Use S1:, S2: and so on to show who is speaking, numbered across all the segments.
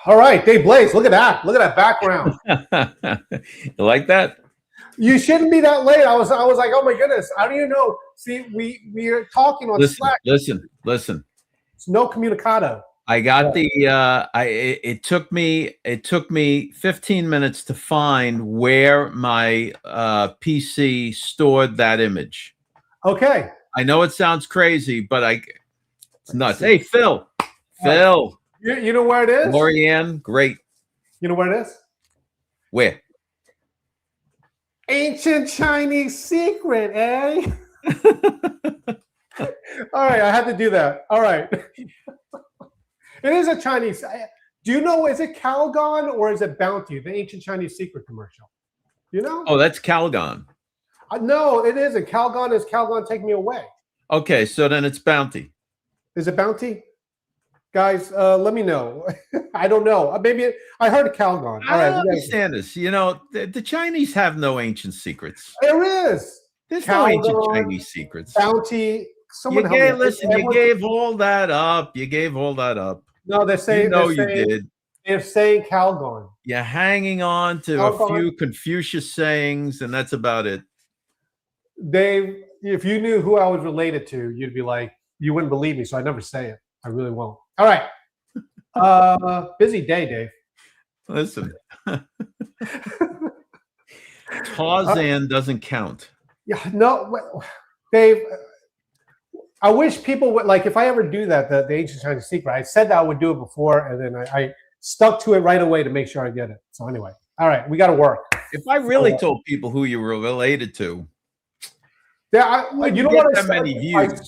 S1: All right, Dave Blaze, look at that. Look at that background.
S2: You like that?
S1: You shouldn't be that late. I was like, oh my goodness. How do you know? See, we are talking on Slack.
S2: Listen.
S1: It's no communicado.
S2: I got it took me 15 minutes to find where my PC stored that image.
S1: Okay.
S2: I know it sounds crazy, but it's nuts. Hey, Phil. Phil.
S1: You know where it is?
S2: Lorianne, great.
S1: You know where it is?
S2: Where?
S1: Ancient Chinese secret, eh? All right, I had to do that. All right. It is a Chinese. Do you know, is it Calgon or is it Bounty, the ancient Chinese secret commercial? You know?
S2: Oh, that's Calgon.
S1: No, it isn't. Calgon is Calgon Take Me Away.
S2: Okay, so then it's Bounty.
S1: Is it Bounty? Guys, let me know. I don't know. Maybe I heard Calgon. All right,
S2: I understand this. You know, the Chinese have no ancient secrets.
S1: There is.
S2: There's no ancient Chinese secrets.
S1: Bounty.
S2: You gave all that up. You gave all that up.
S1: No, they're saying.
S2: You did.
S1: They're saying Calgon.
S2: You're hanging on to a few Confucius sayings, and that's about it.
S1: Dave, if you knew who I was related to, you'd be like, you wouldn't believe me, so I never say it. I really won't. All right. Busy day, Dave.
S2: Listen. Tarzan doesn't count.
S1: Yeah, no, Dave. I wish people would, like, if I ever do that, the ancient Chinese secret, I said that I would do it before, and then I stuck to it right away to make sure I get it. So anyway, all right, we got to work.
S2: If I really told people who you were related to,
S1: yeah, you know what I
S2: said?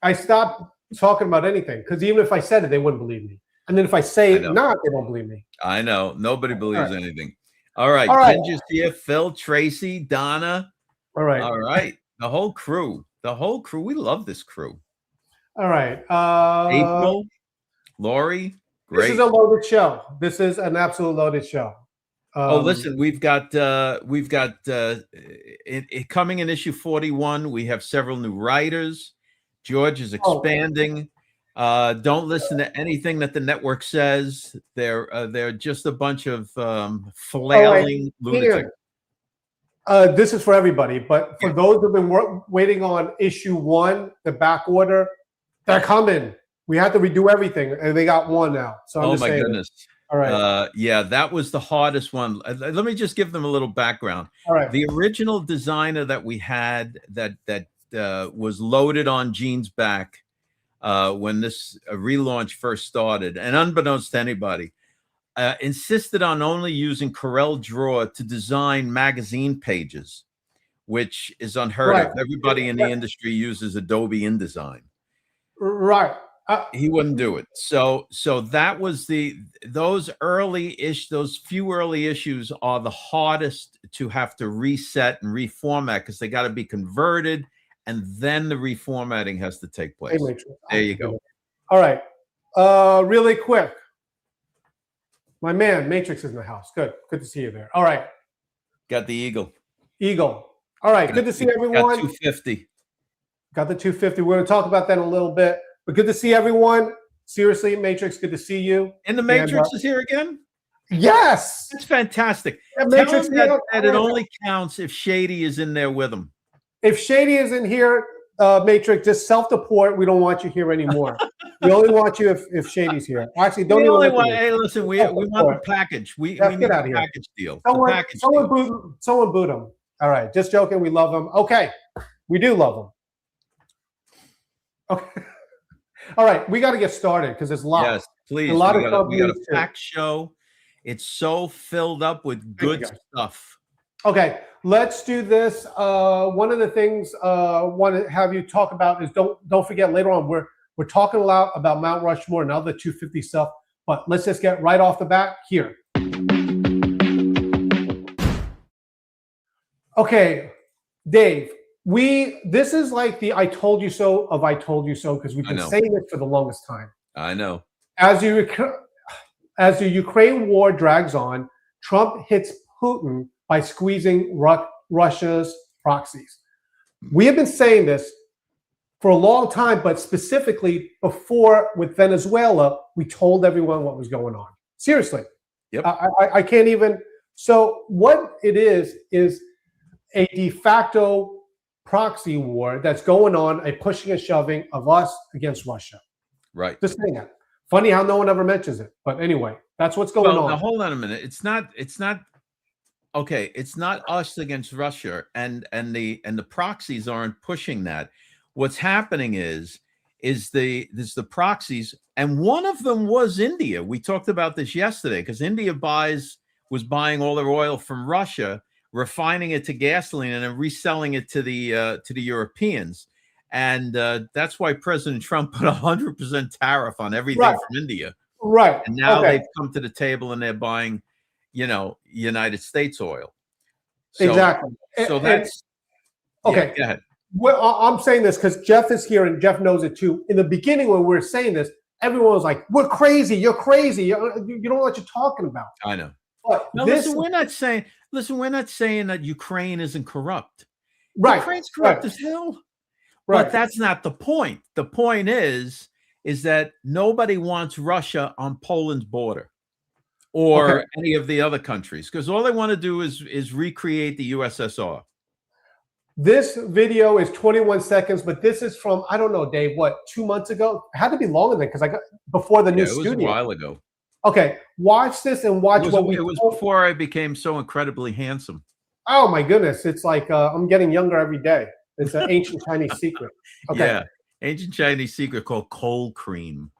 S1: I stopped talking about anything, because even if I said it, they wouldn't believe me. And then if I say it not, they won't believe me.
S2: I know. Nobody believes anything. All right. Ginger's here, Phil, Tracy, Donna.
S1: All right.
S2: All right. The whole crew. The whole crew. We love this crew.
S1: All right.
S2: April, Lori. Great.
S1: This is a loaded show. This is an absolute loaded show.
S2: Listen, we've got it coming in issue 41. We have several new writers. George is expanding. Don't listen to anything that the network says. They're just a bunch of flailing lunatics.
S1: This is for everybody, but for those who've been waiting on issue 1, the back order, they're coming. We had to redo everything, and they got one now. So I'm just saying.
S2: Goodness!
S1: All right.
S2: Yeah, that was the hardest one. Let me just give them a little background.
S1: All right.
S2: The original designer that we had that was loaded on Gene's back when this relaunch first started, and unbeknownst to anybody, insisted on only using Corel Draw to design magazine pages, which is unheard of. Everybody in the industry uses Adobe InDesign.
S1: Right.
S2: He wouldn't do it. So that was those few early issues are the hardest to have to reset and reformat, because they got to be converted, and then the reformatting has to take place. There you go.
S1: All right. Really quick. My man, Matrix is in the house. Good to see you there. All right.
S2: Got the Eagle.
S1: All right. Good to see everyone.
S2: Got 250.
S1: Got the 250. We're going to talk about that in a little bit. But good to see everyone. Seriously, Matrix, good to see you.
S2: And the Matrix is here again?
S1: Yes.
S2: It's fantastic.
S1: Yeah, Matrix,
S2: that it only counts if Shady is in there with him.
S1: If Shady is in here, Matrix, just self-deport. We don't want you here anymore. We only want you if Shady's here. Actually, don't even want.
S2: Hey, listen, we want the package. We need a package deal.
S1: Someone boot him. All right, just joking. We love him. Okay, we do love him. Okay. All right, we got to get started because there's a lot.
S2: Yes, please.
S1: We got a
S2: packed show. It's so filled up with good stuff.
S1: Okay, let's do this. One of the things I want to have you talk about is don't forget later on we're talking a lot about Mount Rushmore and other 250 stuff, but let's just get right off the bat here. Okay, Dave. This is like the I told you so of I told you so, because we've been saying it for the longest time.
S2: I know.
S1: As the Ukraine war drags on, Trump hits Putin by squeezing Russia's proxies. We have been saying this for a long time, but specifically before with Venezuela, we told everyone what was going on. Seriously.
S2: Yep.
S1: I can't even. So what it is a de facto proxy war that's going on, a pushing and shoving of us against Russia.
S2: Right.
S1: Just saying that. Funny how no one ever mentions it. But anyway, that's what's going on.
S2: Now, hold on a minute. It's not okay. It's not us against Russia, and the proxies aren't pushing that. What's happening is the proxies, and one of them was India. We talked about this yesterday because India was buying all their oil from Russia, refining it to gasoline, and then reselling it to the Europeans. And that's why President Trump put 100% tariff on everything from India.
S1: Right.
S2: And now they've come to the table and they're buying, United States oil. So,
S1: exactly.
S2: So that's
S1: okay.
S2: Yeah, go ahead.
S1: Well, I'm saying this because Jeff is here and Jeff knows it too. In the beginning, when we were saying this, everyone was like, "We're crazy. You're crazy. You don't know what you're talking about."
S2: I know.
S1: But
S2: now, listen, we're not saying that Ukraine isn't corrupt.
S1: Right.
S2: Ukraine's corrupt as hell.
S1: Right.
S2: But that's not the point. The point is that nobody wants Russia on Poland's border or any of the other countries, because all they want to do is recreate the USSR.
S1: This video is 21 seconds, but this is from, I don't know, Dave, what, 2 months ago? It had to be longer than because I got before the new studio.
S2: It was a while ago.
S1: Okay, watch this and watch what we.
S2: It was before I became so incredibly handsome.
S1: Oh my goodness, it's like I'm getting younger every day. It's an ancient Chinese secret. Okay.
S2: Yeah, ancient Chinese secret called cold cream.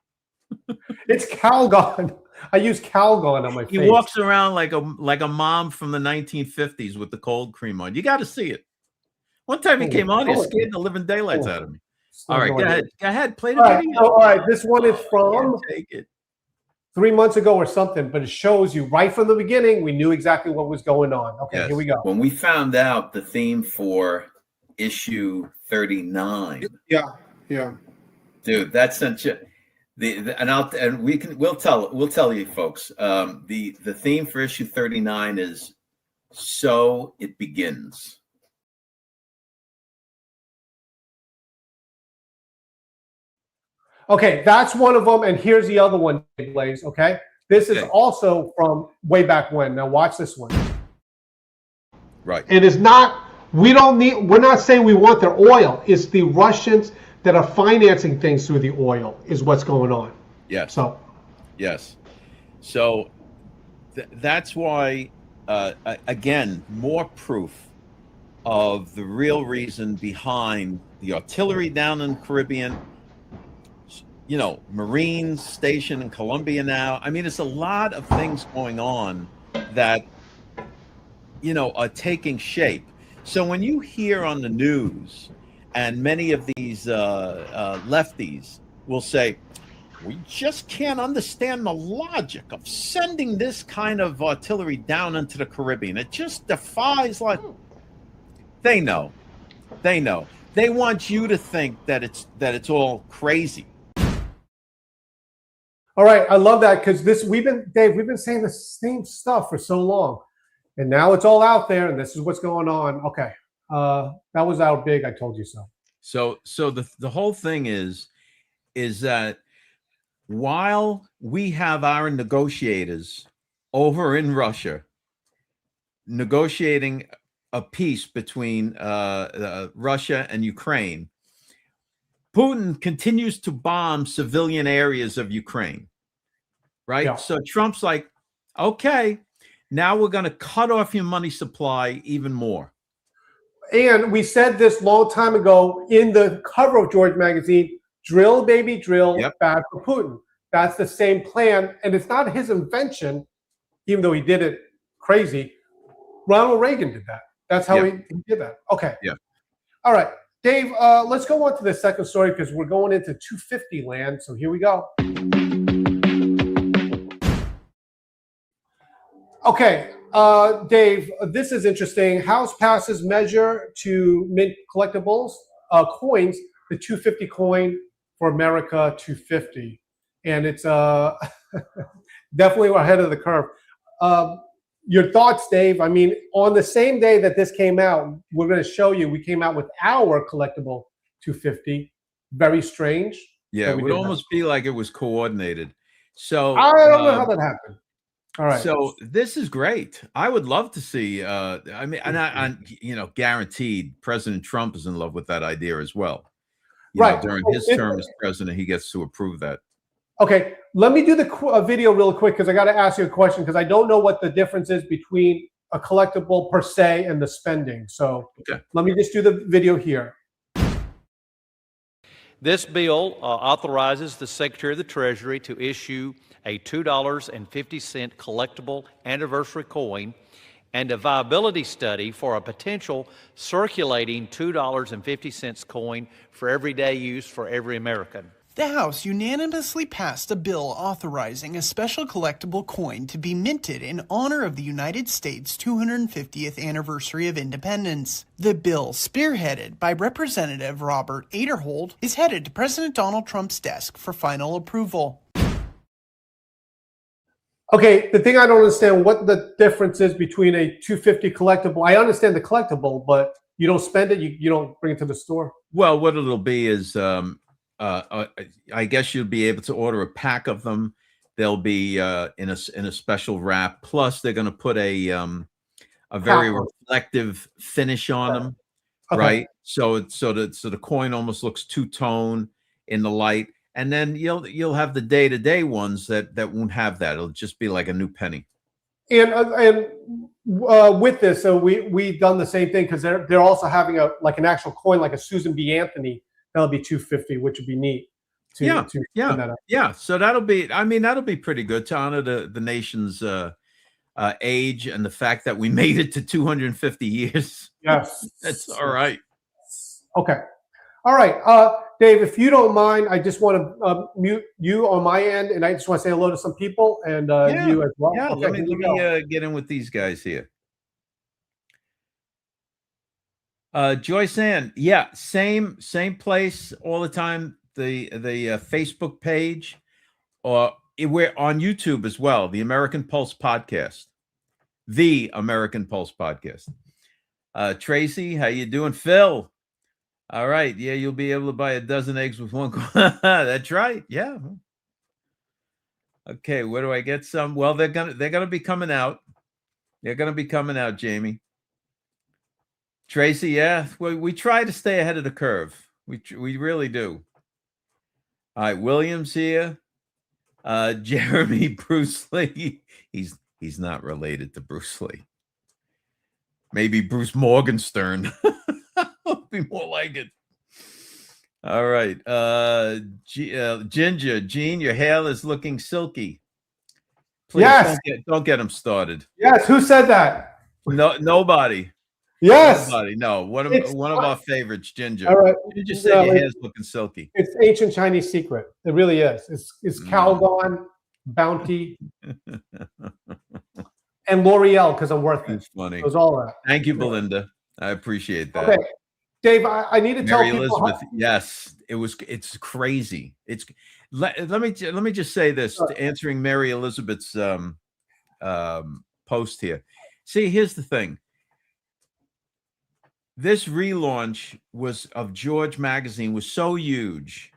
S1: It's Calgon. I use Calgon on my face.
S2: He walks around like a mom from the 1950s with the cold cream on. You got to see it. One time he came on, he scared the living daylights out of me. All right, go ahead. Play the video.
S1: All right, this one is from
S2: take it.
S1: 3 months ago or something, but it shows you right from the beginning, we knew exactly what was going on. Okay, Here we go.
S3: When we found out the theme for issue 39.
S1: Yeah.
S3: Dude, that's such a we'll tell you folks. The theme for issue 39 is "So It Begins."
S1: Okay, that's one of them, and here's the other one, Blaze. Okay, this is also from way back when. Now watch this one.
S2: Right.
S1: It is not. We're not saying we want their oil. It's the Russians that are financing things through the oil is what's going on.
S2: Yes.
S1: Yes.
S2: So that's why, again, more proof of the real reason behind the artillery down in the Caribbean. Marines stationed in Colombia now. I mean, it's a lot of things going on that, are taking shape. So when you hear on the news, and many of these lefties will say, we just can't understand the logic of sending this kind of artillery down into the Caribbean. It just defies They know. They want you to think that it's all crazy.
S1: All right, I love that because we've been saying the same stuff for so long, and now it's all out there, and this is what's going on. Okay, that was out big. I told you so.
S2: So the whole thing is that while we have our negotiators over in Russia negotiating a peace between Russia and Ukraine, Putin continues to bomb civilian areas of Ukraine, right?
S1: Yeah.
S2: So Trump's like, okay, now we're going to cut off your money supply even more.
S1: And we said this long time ago in the cover of George magazine, drill, baby, drill, bad for Putin. That's the same plan. And it's not his invention, even though he did it crazy. Ronald Reagan did that. That's how he did that. Okay.
S2: Yeah.
S1: All right. Dave, let's go on to the second story because we're going into 250 land. So here we go. Okay, Dave, this is interesting. House passes measure to mint collectibles, coins, the 250 coin for America 250. And it's definitely ahead of the curve. Your thoughts, Dave? I mean, on the same day that this came out, we're going to show you, we came out with our collectible 250. Very strange.
S2: Yeah, it would almost be like it was coordinated. So
S1: I don't know how that happened. All right.
S2: So this is great. I would love to see. I mean, and guaranteed, President Trump is in love with that idea as well.
S1: Right.
S2: During his term as president, he gets to approve that.
S1: Okay, let me do the video real quick because I got to ask you a question because I don't know what the difference is between a collectible per se and the spending. So let me just do the video here.
S4: This bill authorizes the Secretary of the Treasury to issue a $2.50 collectible anniversary coin and a viability study for a potential circulating $2.50 coin for everyday use for every American.
S5: The House unanimously passed a bill authorizing a special collectible coin to be minted in honor of the United States' 250th anniversary of independence. The bill, spearheaded by Representative Robert Aderholt, is headed to President Donald Trump's desk for final approval.
S1: Okay, the thing I don't understand what the difference is between a 250 collectible. I understand the collectible, but you don't spend it, you don't bring it to the store.
S2: Well, what it'll be is I guess you'll be able to order a pack of them. They'll be in a special wrap. Plus, they're going to put a very reflective finish on them, right? So the coin almost looks two-tone in the light, and then you'll have the day-to-day ones that won't have that. It'll just be like a new penny.
S1: And with this, so we've done the same thing because they're also having an actual coin, like a Susan B. Anthony. That'll be 250, which would be neat.
S2: Yeah. So that'll be pretty good to honor the nation's age and the fact that we made it to 250 years.
S1: Yes,
S2: that's all right.
S1: Okay, all right, Dave. If you don't mind, I just want to mute you on my end, and I just want to say hello to some people and you as well.
S2: Yeah,
S1: okay,
S2: let me get in with these guys here. Joyce Ann, yeah, same place all the time. The Facebook page, or we're on YouTube as well. The American Pulse podcast, the American Pulse podcast. Tracy, how you doing? Phil, all right, yeah, you'll be able to buy a dozen eggs with one. That's right, yeah. Okay, where do I get some? Well, they're gonna be coming out. They're gonna be coming out, Jamie. Tracy, yeah, we try to stay ahead of the curve. We really do. All right, William's here. Jeremy, Bruce Lee. He's not related to Bruce Lee. Maybe Bruce Morgenstern. Would be more like it. All right, Ginger, Gene, your hair is looking silky. Please,
S1: yes,
S2: don't get him started.
S1: Yes, who said that?
S2: No, nobody.
S1: Yes.
S2: Nobody. No. One of our favorites, Ginger.
S1: All right.
S2: Ginger said your hair's looking silky.
S1: It's ancient Chinese secret. It really is. It's Calgon, Bounty, and L'Oreal because I'm worth it.
S2: It's funny.
S1: It was all that.
S2: Thank you, Belinda. I appreciate that.
S1: Okay. Dave, I need to tell
S2: Mary
S1: people.
S2: Elizabeth, yes, it's crazy. Let me just say this, answering Mary Elizabeth's post here. See, here's the thing. This relaunch of George magazine was so huge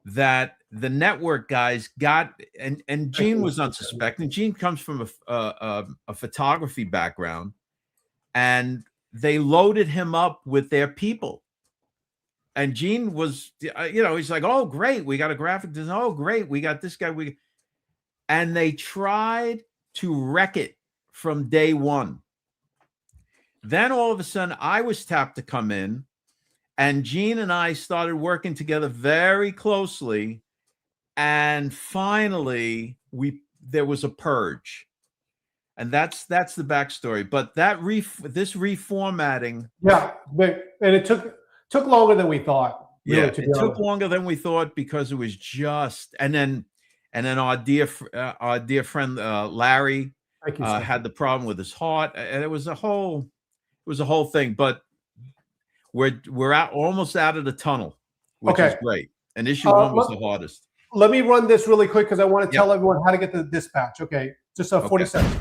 S2: that the network guys got, and Gene was unsuspecting. Gene comes from a photography background, and they loaded him up with their people. And Gene was, he's like, oh, great, we got a graphic design. Oh, great, we got this guy. And they tried to wreck it from day one. Then all of a sudden, I was tapped to come in, and Gene and I started working together very closely. And finally, there was a purge, and that's the backstory. But this reformatting,
S1: and it took longer than we thought.
S2: Really, it took longer than we thought because it was just, and then our dear friend Larry had the problem with his heart, and it was a whole thing. But we're almost out of the tunnel, which is great. And issue 1 was the hardest.
S1: Let me run this really quick because I want to tell everyone how to get the dispatch. Okay, just 40 seconds.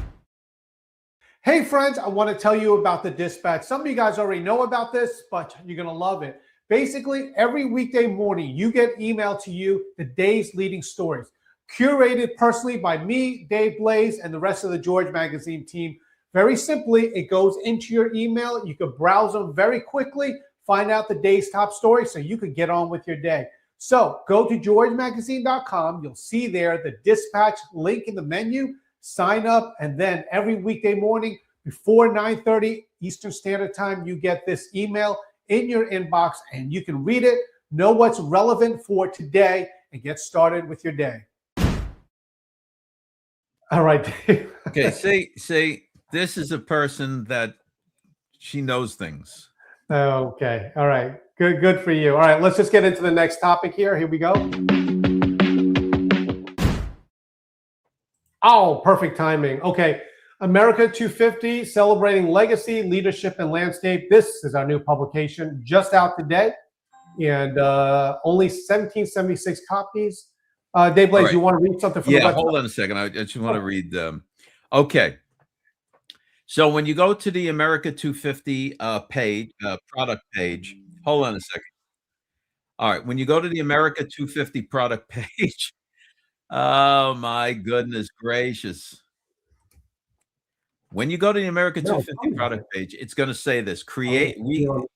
S1: Hey friends, I want to tell you about the dispatch. Some of you guys already know about this, but you're going to love it. Basically, every weekday morning, you get emailed to you the day's leading stories. curated personally by me, Dave Blaze, and the rest of the George Magazine team. Very simply, it goes into your email. You can browse them very quickly, find out the day's top story so you can get on with your day. So go to georgemagazine.com. You'll see there the dispatch link in the menu. Sign up, and then every weekday morning before 9:30 Eastern Standard Time, you get this email in your inbox, and you can read it, know what's relevant for today, and get started with your day. All right, Dave.
S2: Okay, say this is a person that she knows things.
S1: Okay, all right, good for you. All right, let's just get into the next topic here. Here we go. Oh, perfect timing. Okay, America250, celebrating legacy, leadership, and landscape. This is our new publication, just out today, and only 1776 copies. Dave Blaze,
S2: Right.
S1: you want to read something from the website?
S2: Hold on a second. I just want to read okay. So when you go to the America250 page, product page, hold on a second. All right, when you go to the America250 product page, oh my goodness gracious. When you go to the America250 product page, it's going to say this: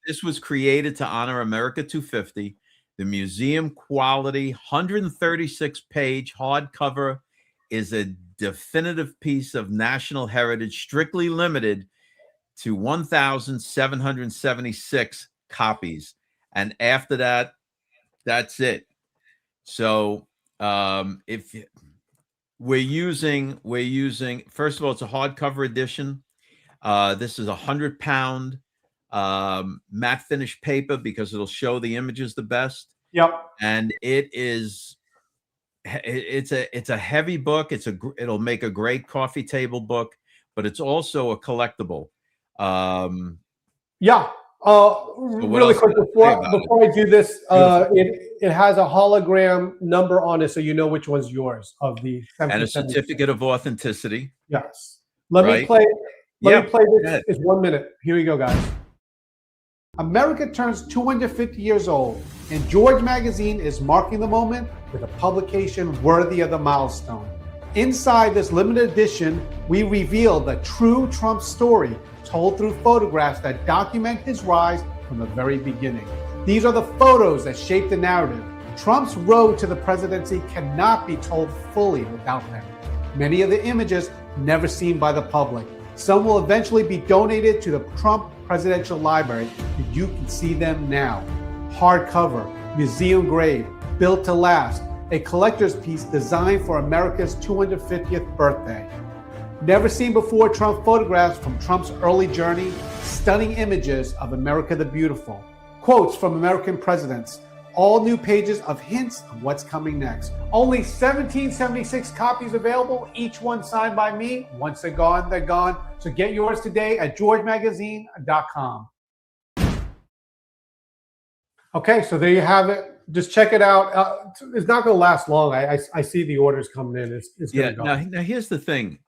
S2: this was created to honor America250. The museum quality 136-page hardcover is a definitive piece of national heritage, strictly limited to 1,776 copies. And after that, that's it. So if we're using, first of all, it's a hardcover edition. This is 100-pound matte finish paper because it'll show the images the best.
S1: Yep.
S2: And it's a heavy book. It'll make a great coffee table book, but it's also a collectible.
S1: Yeah. Really quick before I do this, it has a hologram number on it, so you know which one's yours of the.
S2: And a certificate of authenticity.
S1: Yes. Let me play this. It's 1 minute. Here we go, guys. America turns 250 years old, and George Magazine is marking the moment with a publication worthy of the milestone. Inside this limited edition, we reveal the true Trump story, told through photographs that document his rise from the very beginning. These are the photos that shape the narrative. Trump's road to the presidency cannot be told fully without them. Many of the images never seen by the public. Some will eventually be donated to the Trump Presidential Library, and you can see them now. Hardcover, museum grade, built to last, a collector's piece designed for America's 250th birthday. Never seen before Trump photographs from Trump's early journey, stunning images of America the Beautiful, quotes from American presidents, all new pages of hints of what's coming next. Only 1776 copies available, each one signed by me. Once they're gone, they're gone. So get yours today at georgemagazine.com. Okay, so there you have it. Just check it out. It's not going to last long. I see the orders coming in. It's going to go.
S2: Now here's the thing.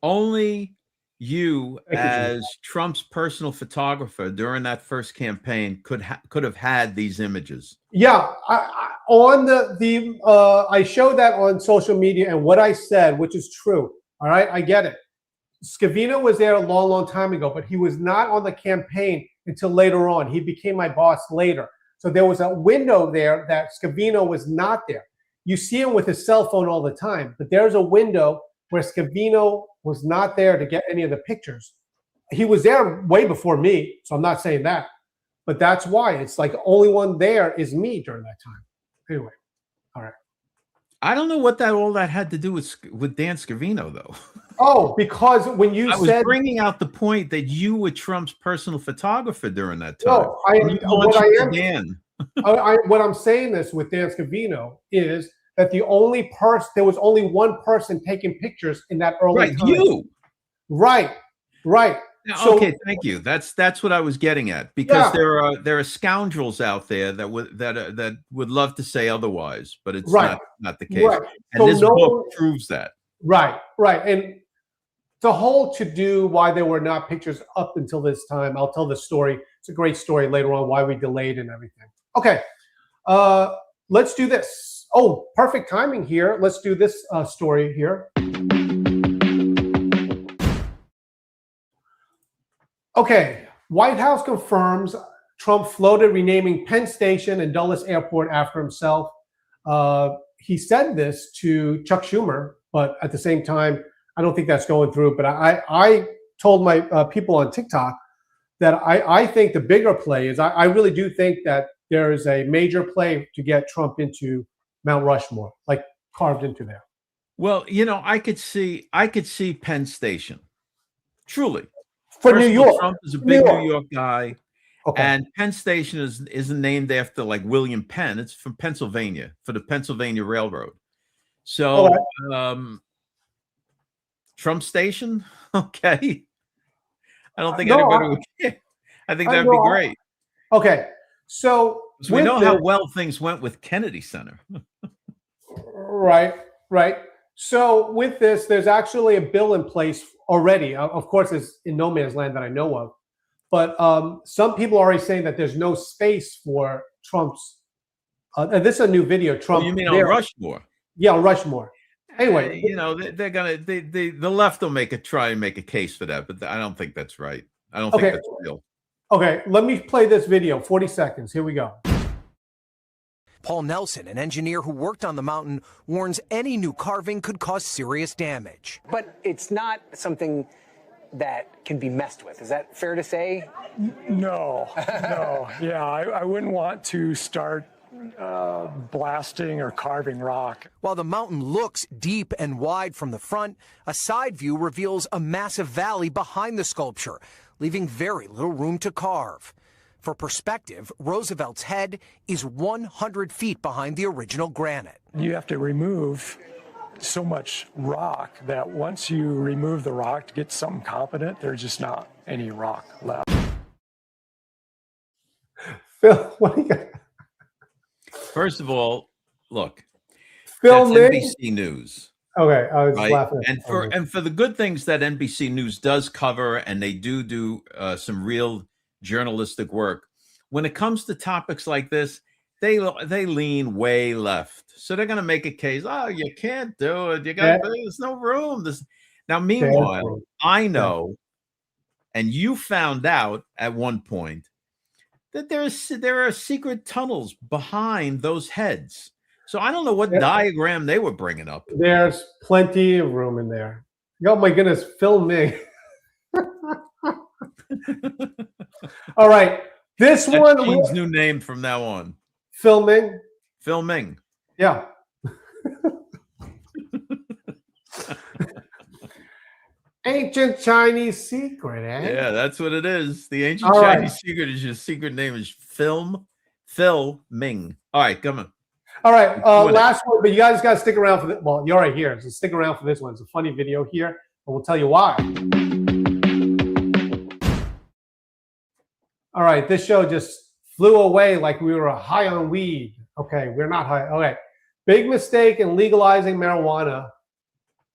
S2: Only you, as Trump's personal photographer during that first campaign, could have had these images.
S1: Yeah, I showed that on social media, and what I said, which is true. All right, I get it. Scavino was there a long time ago, but he was not on the campaign until later on. He became my boss later. So there was a window there that Scavino was not there. You see him with his cell phone all the time, but there's a window where Scavino was not there to get any of the pictures. He was there way before me, so I'm not saying that. But that's why. It's like the only one there is me during that time. Anyway, all right.
S2: I don't know what all that had to do with Dan Scavino, though.
S1: Oh, because when you
S2: I was bringing out the point that you were Trump's personal photographer during that time.
S1: No, what I'm saying this with Dan Scavino is that there was only one person taking pictures in that early time.
S2: You.
S1: Right.
S2: So, okay, thank you. That's what I was getting at, because there are scoundrels out there that would love to say otherwise, but it's not the case. Right. And this book proves that. Right.
S1: And the whole to-do why there were not pictures up until this time, I'll tell the story. It's a great story later on why we delayed and everything. Okay, let's do this. Oh, perfect timing here. Let's do this story here. Okay, White House confirms Trump floated renaming Penn Station and Dulles Airport after himself. He said this to Chuck Schumer, but at the same time, I don't think that's going through. But I told my people on TikTok that I think the bigger play is I really do think that there is a major play to get Trump into Mount Rushmore, like carved into there.
S2: Well, I could see Penn Station. Truly.
S1: For New York.
S2: Trump is a big New York guy.
S1: Okay.
S2: And Penn Station isn't named after like William Penn. It's from Pennsylvania, for the Pennsylvania Railroad. So Trump Station, okay. I don't think anybody would care. I think that'd be great.
S1: Okay. So
S2: we know how well things went with Kennedy Center.
S1: Right. So with this, there's actually a bill in place already. Of course, it's in no man's land that I know of. But some people are already saying that there's no space for Trump's. And this is a new video. Trump.
S2: You mean on Rushmore?
S1: Yeah, on Rushmore. Anyway,
S2: they're gonna. The left will try and make a case for that, but I don't think that's right. I don't think that's real.
S1: Okay, let me play this video. 40 seconds. Here we go.
S6: Paul Nelson, an engineer who worked on the mountain, warns any new carving could cause serious damage.
S7: But it's not something that can be messed with. Is that fair to say?
S8: No. Yeah, I wouldn't want to start blasting or carving rock.
S6: While the mountain looks deep and wide from the front, a side view reveals a massive valley behind the sculpture, leaving very little room to carve. For perspective, Roosevelt's head is 100 feet behind the original granite.
S8: You have to remove so much rock that once you remove the rock to get something competent, there's just not any rock left.
S1: Phil, what do you got?
S2: First of all, look,
S1: Phil,
S2: that's NBC News.
S1: Okay, I was
S2: right?
S1: laughing.
S2: And for the good things that NBC News does cover, and they do some real journalistic work. When it comes to topics like this, they lean way left. So they're going to make a case. Oh, you can't do it. There's no room. Now, meanwhile, I know, and you found out at one point that there are secret tunnels behind those heads. So I don't know what diagram they were bringing up.
S1: There's plenty of room in there. Oh my goodness, Phil Ming. All right, this
S2: That's
S1: one.
S2: Gene's new name from now on.
S1: Phil Ming.
S2: Phil Ming.
S1: Yeah. Ancient Chinese secret, eh?
S2: Yeah, that's what it is. The ancient Chinese secret is your secret name is Phil Ming. All right, come on.
S1: All right, last one, but you guys got to stick around for this. Well, you're right here, so stick around for this one. It's a funny video here, and we'll tell you why. All right, this show just flew away like we were high on weed. Okay, we're not high. Okay, big mistake in legalizing marijuana.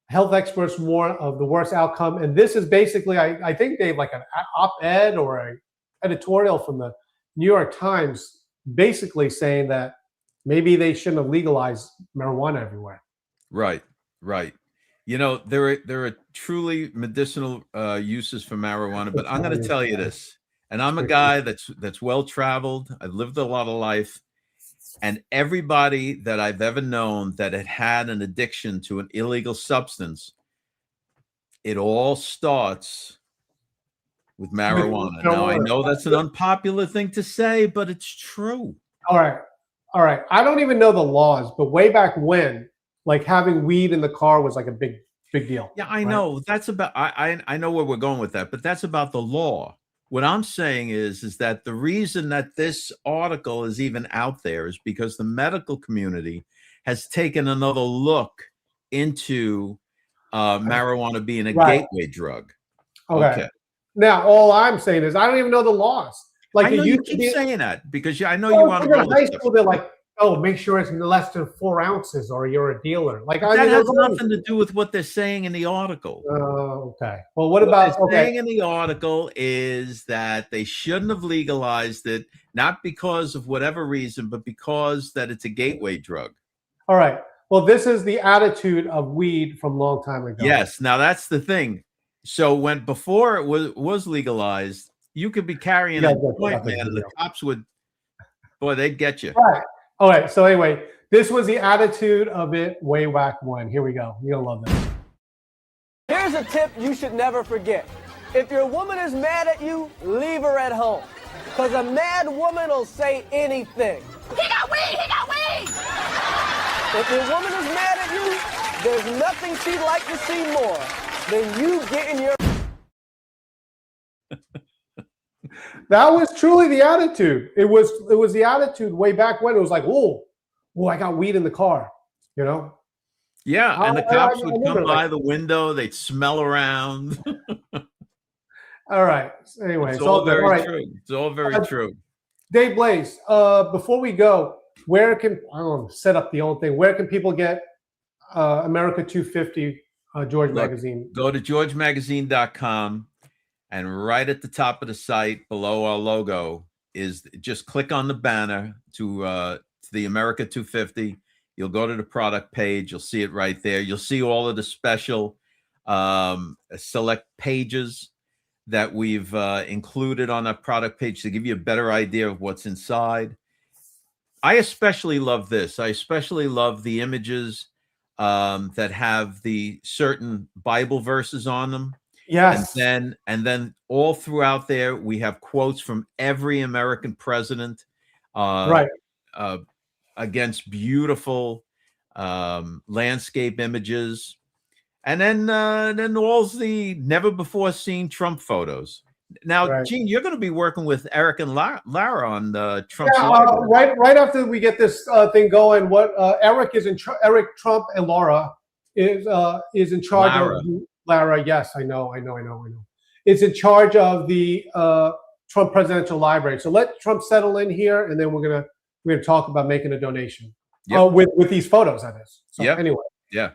S1: Health experts warn of the worst outcome. And this is basically, I think they have like an op-ed or an editorial from the New York Times basically saying that maybe they shouldn't have legalized marijuana everywhere.
S2: Right. There are truly medicinal uses for marijuana, but I'm going to tell you this. And I'm a guy that's well-traveled. I've lived a lot of life. And everybody that I've ever known that had an addiction to an illegal substance, it all starts with marijuana. Now, I know that's an unpopular thing to say, but it's true.
S1: All right. I don't even know the laws, but way back when, like having weed in the car was like a big deal.
S2: Yeah, I know. That's about, I know where we're going with that, but that's about the law. What I'm saying is that the reason that this article is even out there is because the medical community has taken another look into marijuana being a gateway drug.
S1: Okay. Now, all I'm saying is I don't even know the laws. Like
S2: I know you keep saying that because I know you want to go
S1: to high school. They're like, oh, make sure it's less than 4 ounces or you're a dealer. Like
S2: that has nothing to do with what they're saying in the article.
S1: Okay. Well, what about
S2: saying in the article is that they shouldn't have legalized it, not because of whatever reason, but because that it's a gateway drug.
S1: All right. Well, this is the attitude of weed from a long time ago.
S2: Yes. Now that's the thing. So before it was legalized, you could be carrying a joint, man, and the cops would, boy, they'd get you.
S1: Right. All right. So anyway, this was the attitude of it way back when. Here we go. You're gonna love this.
S9: Here's a tip you should never forget. If your woman is mad at you, leave her at home. Because a mad woman will say anything.
S10: He got weed! He got weed!
S9: If your woman is mad at you, there's nothing she'd like to see more than you getting your...
S1: That was truly the attitude. It was the attitude way back when. It was like, whoa, I got weed in the car, you know?
S2: Yeah, and the cops would come by the window. They'd smell around.
S1: All right. Anyway,
S2: it's all very true. It's all very true.
S1: Dave Blaze, before we go, where can I don't know, set up the old thing? Where can people get America250 George Magazine?
S2: Go to georgemagazine.com, and right at the top of the site, below our logo, is just click on the banner to the America250. You'll go to the product page. You'll see it right there. You'll see all of the special select pages that we've included on that product page to give you a better idea of what's inside. I especially love this. I especially love the images that have the certain Bible verses on them.
S1: Yes.
S2: And then all throughout there, we have quotes from every American president.
S1: Right.
S2: Against beautiful landscape images, and then all the never before seen Trump photos. Now, Gene, you're going to be working with Eric and Lara on the Trump.
S1: Right after we get this thing going, what Eric is in Eric Trump and Lara is in charge of Lara. Yes, I know. It's in charge of the Trump Presidential Library. So let Trump settle in here, and then we're gonna talk about making a donation with these photos. That is. So anyway.
S2: Yeah.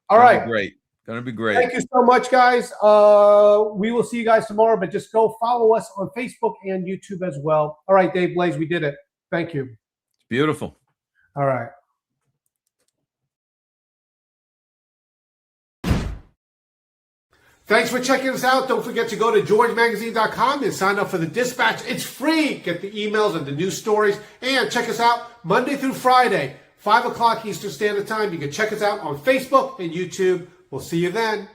S1: All right.
S2: Great. Going to be great.
S1: Thank you so much, guys. We will see you guys tomorrow, but just go follow us on Facebook and YouTube as well. All right, Dave Blaze, we did it. Thank you.
S2: It's beautiful.
S1: All right. Thanks for checking us out. Don't forget to go to georgemagazine.com and sign up for the Dispatch. It's free. Get the emails and the news stories. And check us out Monday through Friday, 5 o'clock Eastern Standard Time. You can check us out on Facebook and YouTube. We'll see you then.